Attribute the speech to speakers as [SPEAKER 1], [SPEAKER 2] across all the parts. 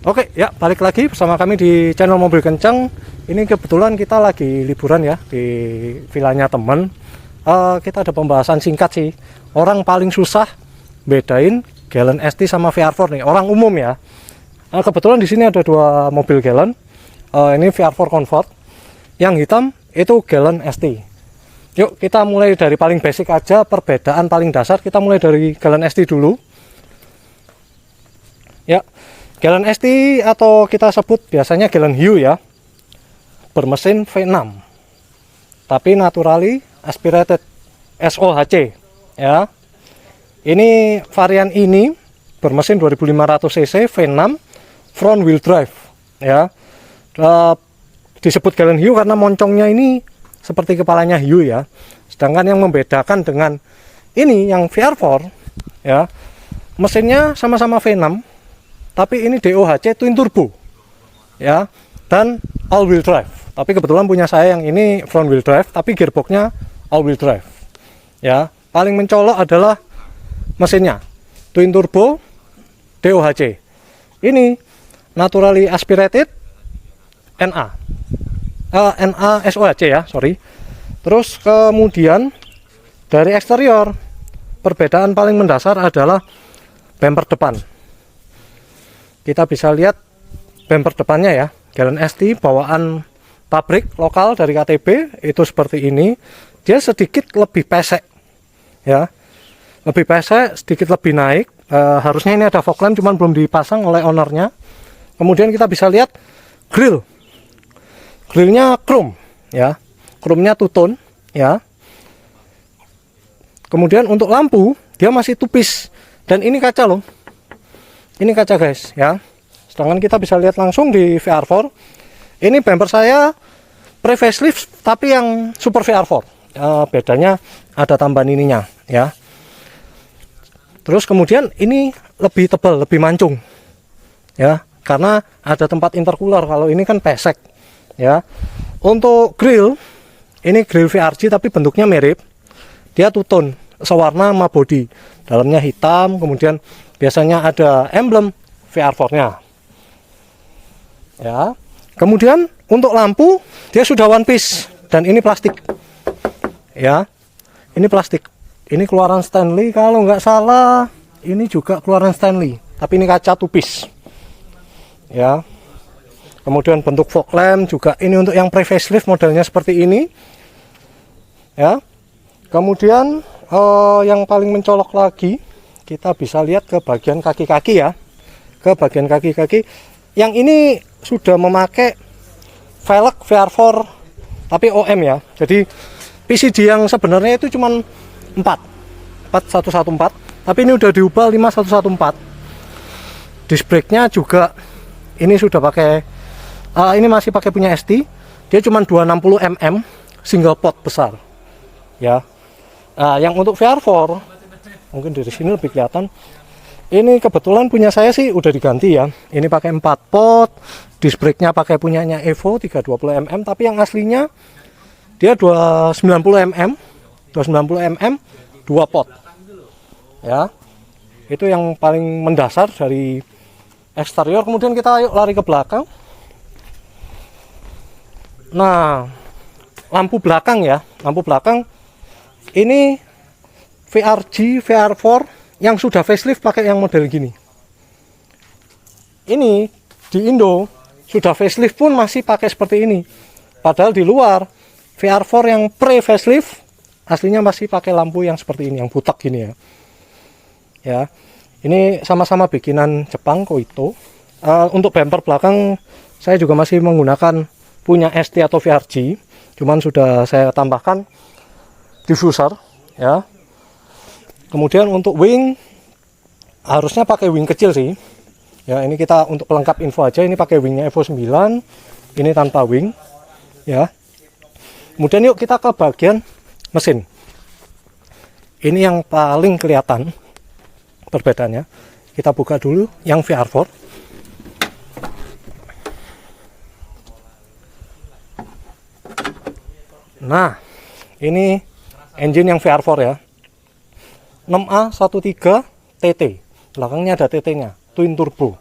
[SPEAKER 1] Oke ya, balik lagi bersama kami di channel Mobil Kenceng. Ini kebetulan kita lagi liburan ya di vilanya temen. Kita ada pembahasan singkat sih. Orang paling susah bedain Gallon ST sama VR4 nih, orang umum ya. Kebetulan di sini ada dua mobil Gallon. Ini VR4 Comfort. Yang hitam itu Gallon ST. Yuk kita mulai dari paling basic aja, perbedaan paling dasar. Kita mulai dari Gallon ST dulu. Ya. Gallon ST atau kita sebut biasanya Gallon Hiu ya, bermesin V6 tapi naturally aspirated SOHC ya. Ini varian ini bermesin 2500 cc V6 front wheel drive ya. Disebut Gallon Hiu karena moncongnya ini seperti kepalanya hiu ya. Sedangkan yang membedakan dengan ini yang VR4 ya, mesinnya sama-sama V6 tapi ini DOHC twin turbo ya, dan all wheel drive. Tapi kebetulan punya saya yang ini front wheel drive tapi gearboxnya all wheel drive ya. Paling mencolok adalah mesinnya twin turbo DOHC. Ini naturally aspirated NA SOHC ya, sorry. Terus kemudian dari eksterior perbedaan paling mendasar adalah bumper depan. Kita bisa lihat bumper depannya ya, Gallon ST bawaan pabrik lokal dari KTB itu seperti ini. Dia sedikit lebih pesek ya, lebih pesek, sedikit lebih naik. Harusnya ini ada fog lamp cuman belum dipasang oleh ownernya. Kemudian kita bisa lihat grillnya chrome ya, chrome-nya two-tone ya. Kemudian untuk lampu dia masih tupis dan ini kaca loh. Ini kaca guys ya. Sedangkan kita bisa lihat langsung di VR4. Ini bumper saya pre-facelift tapi yang super VR4. Bedanya ada tambahan ininya ya. Terus kemudian ini lebih tebal, lebih mancung ya, karena ada tempat intercooler. Kalau ini kan pesek ya. Untuk grill, ini grill VRG tapi bentuknya mirip. Dia two-tone, sewarna sama body. Dalamnya hitam, kemudian biasanya ada emblem VR4-nya. Ya. Kemudian untuk lampu dia sudah one piece dan ini plastik. Ya. Ini plastik. Ini keluaran Stanley kalau nggak salah. Ini juga keluaran Stanley, tapi ini kaca two piece. Ya. Kemudian bentuk fog lamp juga ini untuk yang pre-facelift modelnya seperti ini. Ya. Kemudian yang paling mencolok lagi, kita bisa lihat ke bagian kaki-kaki ya. Ke bagian kaki-kaki. Yang ini sudah memakai velg VR4 tapi OM ya. Jadi PCD yang sebenarnya itu cuma 4114, tapi ini udah diubah 5114. Disc brake-nya juga ini sudah pakai ini masih pakai punya ST. Dia cuma 260 mm single pot besar. Ya. Yang untuk VR4 mungkin dari sini lebih kelihatan. Ini kebetulan punya saya sih udah diganti ya. Ini pakai 4 pot, disc brake-nya pakai punyanya Evo 320 mm, tapi yang aslinya dia 290 mm, 290 mm 2 pot. Ya. Itu yang paling mendasar dari eksterior. Kemudian kita yuk lari ke belakang. Nah, lampu belakang ya, lampu belakang ini VRG VR4 yang sudah facelift pakai yang model gini. Ini di Indo sudah facelift pun masih pakai seperti ini. Padahal di luar VR4 yang pre facelift aslinya masih pakai lampu yang seperti ini, yang butek gini ya. Ya. Ini sama-sama bikinan Jepang Koito. Untuk bumper belakang saya juga masih menggunakan punya ST atau VRG. Cuman sudah saya tambahkan diffuser ya. Kemudian untuk wing harusnya pakai wing kecil sih. Ya, ini kita untuk pelengkap info aja, ini pakai wingnya Evo 9. Ini tanpa wing ya. Kemudian yuk kita ke bagian mesin. Ini yang paling kelihatan perbedaannya. Kita buka dulu yang VR4. Nah, ini engine yang VR4 ya. 6A13 TT. Belakangnya ada TT-nya, twin turbo.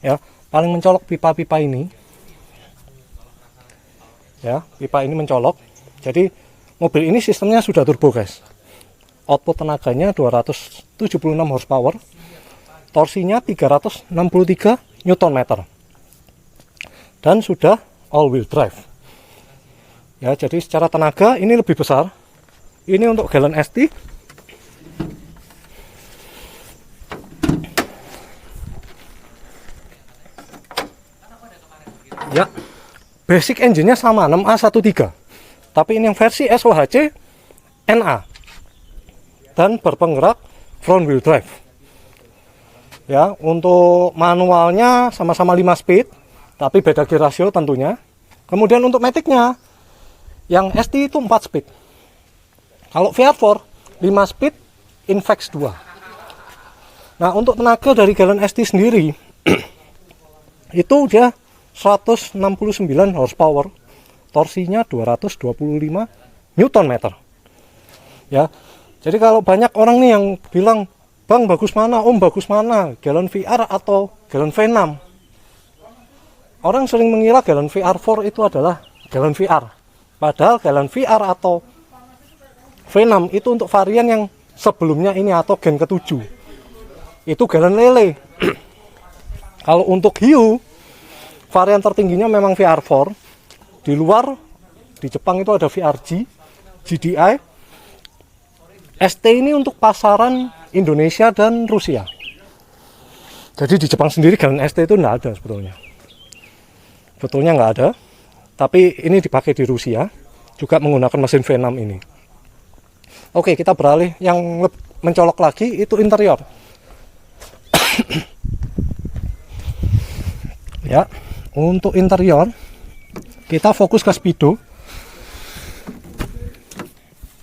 [SPEAKER 1] Ya, paling mencolok pipa-pipa ini. Ya, pipa ini mencolok. Jadi mobil ini sistemnya sudah turbo, guys. Output tenaganya 276 horsepower. Torsinya 363 Nm. Dan sudah all wheel drive. Ya, jadi secara tenaga ini lebih besar. Ini untuk Galant ST. Ya, basic engine-nya sama 6A13. Tapi ini yang versi SOHC NA. Dan berpenggerak front wheel drive. Ya, untuk manualnya sama-sama 5 speed, tapi beda gear ratio tentunya. Kemudian untuk matic-nya, yang ST itu 4 speed. Kalau VR4 5 speed, Invex 2. Nah, untuk tenaga dari Galant ST sendiri itu dia 169 horsepower, torsinya 225 Nm. Ya. Jadi kalau banyak orang nih yang bilang, "Bang, bagus mana? Om, bagus mana? Galant VR atau Galant V6?" Orang sering mengira Galant VR4 itu adalah Galant VR. Padahal Galant VR atau V6 itu untuk varian yang sebelumnya ini atau gen ke-7. Itu Galant Lele. Kalau untuk hiu, varian tertingginya memang VR4. Di luar, di Jepang itu ada VRG, GDI. ST ini untuk pasaran Indonesia dan Rusia. Jadi di Jepang sendiri Galant ST itu enggak ada sebetulnya. Betulnya nggak ada. Tapi ini dipakai di Rusia, juga menggunakan mesin V6 ini. Oke, kita beralih yang mencolok lagi, itu interior. Ya, untuk interior, kita fokus ke Speedo.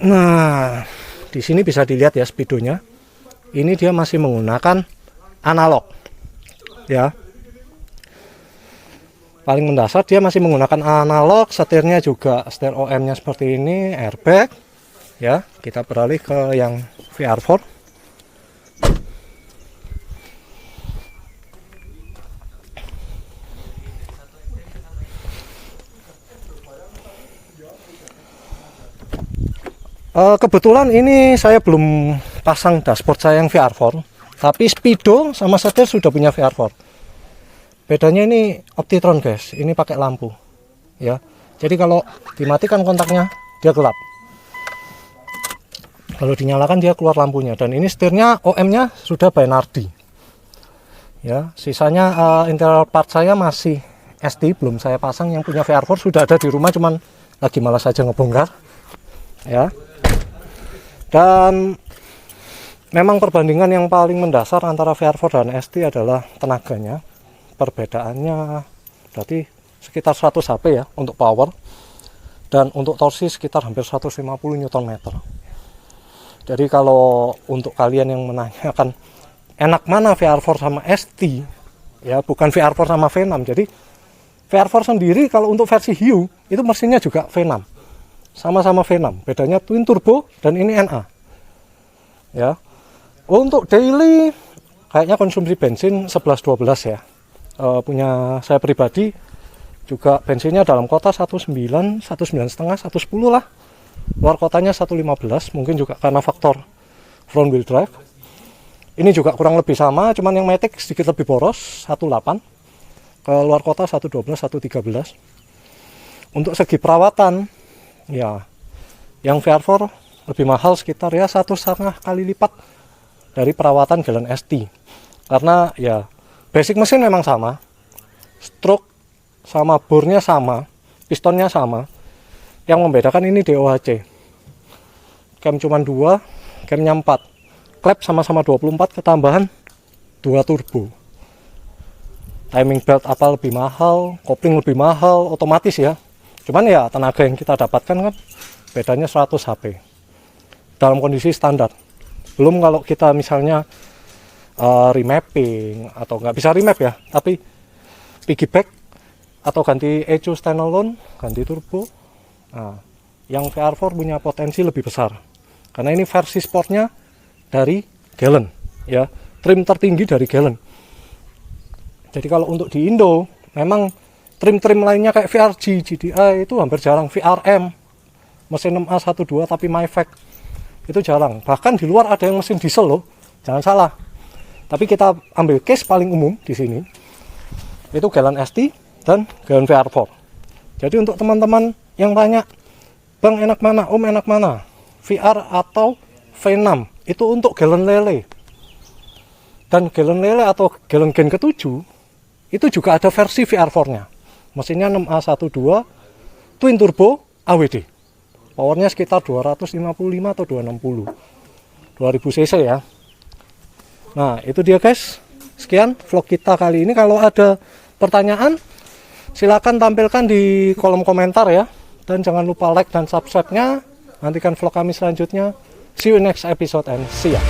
[SPEAKER 1] Nah, di sini bisa dilihat ya Speedonya. Ini dia masih menggunakan analog. Ya. Paling mendasar dia masih menggunakan analog, setirnya juga setir OM-nya seperti ini, airbag. Ya, kita beralih ke yang VR4. Kebetulan ini saya belum pasang dashboard saya yang VR4, tapi Speedo sama setir sudah punya VR4. Bedanya ini Optitron, guys. Ini pakai lampu. Ya. Jadi kalau dimatikan kontaknya, dia gelap. Kalau dinyalakan dia keluar lampunya. Dan ini setirnya OM-nya sudah by Nardi. Ya, sisanya interior part saya masih ST, belum saya pasang. Yang punya VR4 sudah ada di rumah, cuman lagi malas saja ngebongkar. Ya. Dan memang perbandingan yang paling mendasar antara VR4 dan ST adalah tenaganya. Perbedaannya berarti sekitar 100 HP ya untuk power, dan untuk torsi sekitar hampir 150 Nm. Jadi kalau untuk kalian yang menanyakan enak mana VR4 sama ST, ya bukan VR4 sama V6. Jadi VR4 sendiri kalau untuk versi hiu itu mesinnya juga V6, sama-sama V6, bedanya twin turbo dan ini NA. Ya, untuk daily kayaknya konsumsi bensin 11-12 ya. Punya saya pribadi juga bensinnya dalam kota 19,5, 110 lah. Luar kotanya 115, mungkin juga karena faktor front wheel drive. Ini juga kurang lebih sama, cuman yang Matic sedikit lebih boros, 18. Ke luar kota 112, 113. Untuk segi perawatan, ya yang VR4 lebih mahal sekitar ya 1,5 kali lipat dari perawatan Galant ST. Karena ya basic mesin memang sama, stroke sama bornya sama, pistonnya sama. Yang membedakan ini DOHC. Cam cuma 2, camnya 4. Klep sama-sama 24, ketambahan 2 turbo. Timing belt apa lebih mahal, kopling lebih mahal, otomatis ya. Cuman ya tenaga yang kita dapatkan kan bedanya 100 HP. Dalam kondisi standar. Belum kalau kita misalnya remapping atau nggak bisa remap ya, tapi piggyback atau ganti ECU standalone, ganti turbo. Nah, yang VR4 punya potensi lebih besar karena ini versi sportnya dari Galant ya, trim tertinggi dari Galant. Jadi kalau untuk di Indo, memang trim-trim lainnya kayak VRG, GDI itu hampir jarang. VRM, mesin 6A12 tapi MyFact, itu jarang. Bahkan di luar ada yang mesin diesel loh, jangan salah. Tapi kita ambil case paling umum di sini, itu Galant ST dan Galant VR4. Jadi untuk teman-teman yang tanya, Bang enak mana, Om enak mana, VR atau V6, itu untuk Galant lele. Dan Galant lele atau Galant Gen ke-7 itu juga ada versi VR4-nya. Mesinnya 6A12 twin turbo AWD. Powernya sekitar 255 atau 260. 2000 cc ya. Nah, itu dia guys. Sekian vlog kita kali ini. Kalau ada pertanyaan, silakan tampilkan di kolom komentar ya. Dan jangan lupa like dan subscribe-nya. Nantikan vlog kami selanjutnya. See you next episode and see ya.